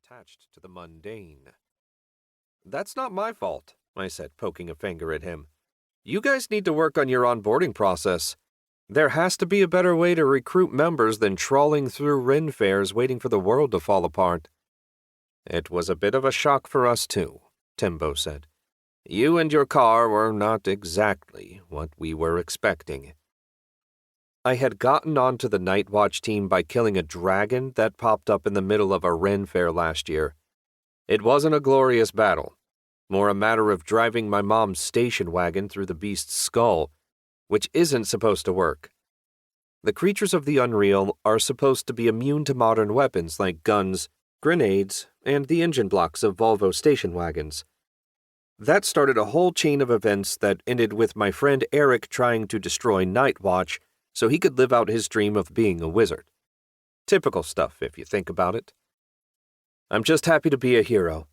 attached to the Mundane. "That's not my fault," I said, poking a finger at him. "You guys need to work on your onboarding process. There has to be a better way to recruit members than trawling through Ren fairs waiting for the world to fall apart." "It was a bit of a shock for us, too," Timbo said. "You and your car were not exactly what we were expecting." I had gotten onto the Night Watch team by killing a dragon that popped up in the middle of a Ren fair last year. It wasn't a glorious battle, more a matter of driving my mom's station wagon through the beast's skull, which isn't supposed to work. The creatures of the unreal are supposed to be immune to modern weapons like guns, grenades, and the engine blocks of Volvo station wagons. That started a whole chain of events that ended with my friend Eric trying to destroy Night Watch so he could live out his dream of being a wizard. Typical stuff, if you think about it. I'm just happy to be a hero.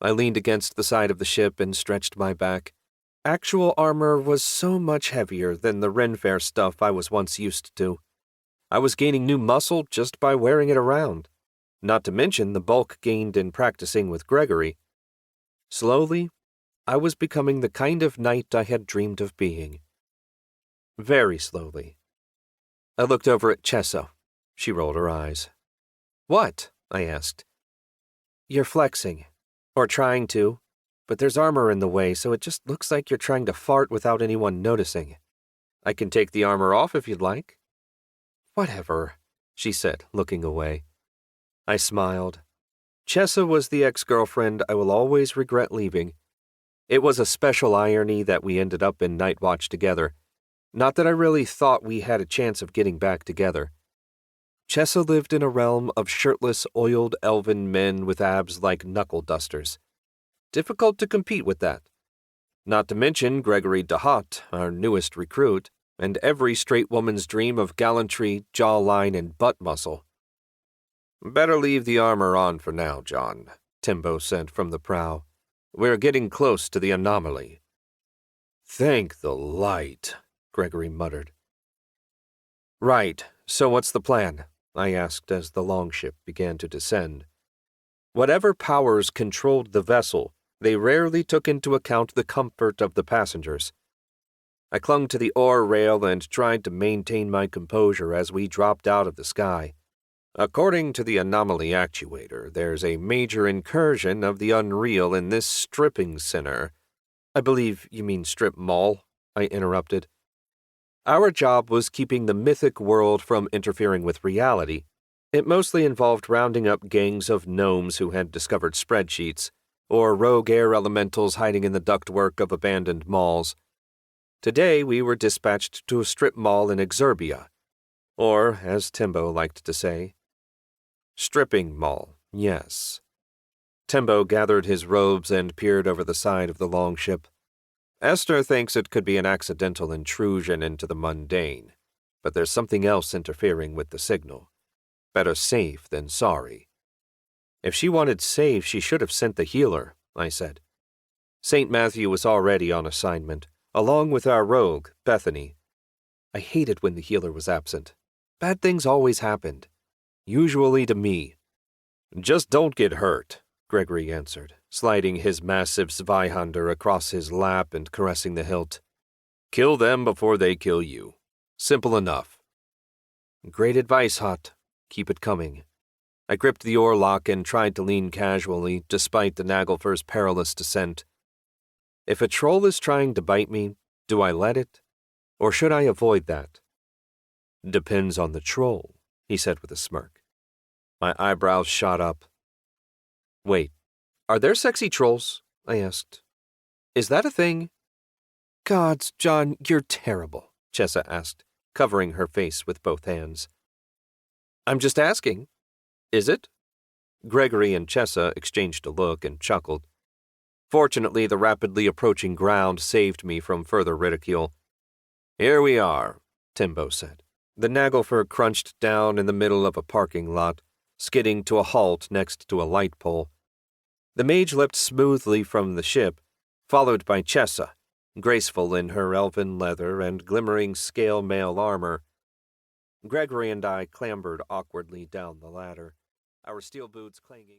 I leaned against the side of the ship and stretched my back. Actual armor was so much heavier than the Ren Fair stuff I was once used to. I was gaining new muscle just by wearing it around, not to mention the bulk gained in practicing with Gregory. Slowly, I was becoming the kind of knight I had dreamed of being. Very slowly. I looked over at Chessa. She rolled her eyes. "What?" I asked. "You're flexing. Or trying to. But there's armor in the way, so it just looks like you're trying to fart without anyone noticing. I can take the armor off if you'd like." "Whatever," she said, looking away. I smiled. Chessa was the ex-girlfriend I will always regret leaving. It was a special irony that we ended up in Night Watch together. Not that I really thought we had a chance of getting back together. Chessa lived in a realm of shirtless, oiled elven men with abs like knuckle dusters. Difficult to compete with that. Not to mention Gregory DeHaut, our newest recruit, and every straight woman's dream of gallantry, jawline, and butt muscle. "Better leave the armor on for now, John," Timbo said from the prow. "We're getting close to the anomaly." "Thank the light," Gregory muttered. "Right, so what's the plan?" I asked as the longship began to descend. Whatever powers controlled the vessel, they rarely took into account the comfort of the passengers. I clung to the oar rail and tried to maintain my composure as we dropped out of the sky. "According to the anomaly actuator, there's a major incursion of the unreal in this stripping center." "I believe you mean strip mall," I interrupted. Our job was keeping the mythic world from interfering with reality. It mostly involved rounding up gangs of gnomes who had discovered spreadsheets, or rogue air elementals hiding in the ductwork of abandoned malls. Today we were dispatched to a strip mall in Exurbia, or, as Timbo liked to say, stripping mall, yes. Timbo gathered his robes and peered over the side of the longship. "Esther thinks it could be an accidental intrusion into the Mundane, but there's something else interfering with the signal. Better safe than sorry." "If she wanted safe, she should have sent the healer," I said. St. Matthew was already on assignment, along with our rogue, Bethany. I hated when the healer was absent. Bad things always happened. Usually to me. "Just don't get hurt," Gregory answered, sliding his massive Zweihander across his lap and caressing the hilt. "Kill them before they kill you. Simple enough." "Great advice, Hot. Keep it coming." I gripped the oar lock and tried to lean casually, despite the Nagelfer's perilous descent. If a troll is trying to bite me, do I let it? Or should I avoid that? "Depends on the troll," he said with a smirk. My eyebrows shot up. "Wait, are there sexy trolls?" I asked. "Is that a thing?" "Gods, John, you're terrible," Chessa asked, covering her face with both hands. "I'm just asking. Is it?" Gregory and Chessa exchanged a look and chuckled. Fortunately, the rapidly approaching ground saved me from further ridicule. "Here we are," Timbo said. The Nagelfer crunched down in the middle of a parking lot, skidding to a halt next to a light pole. The mage leapt smoothly from the ship, followed by Chessa, graceful in her elven leather and glimmering scale mail armor. Gregory and I clambered awkwardly down the ladder, our steel boots clanging.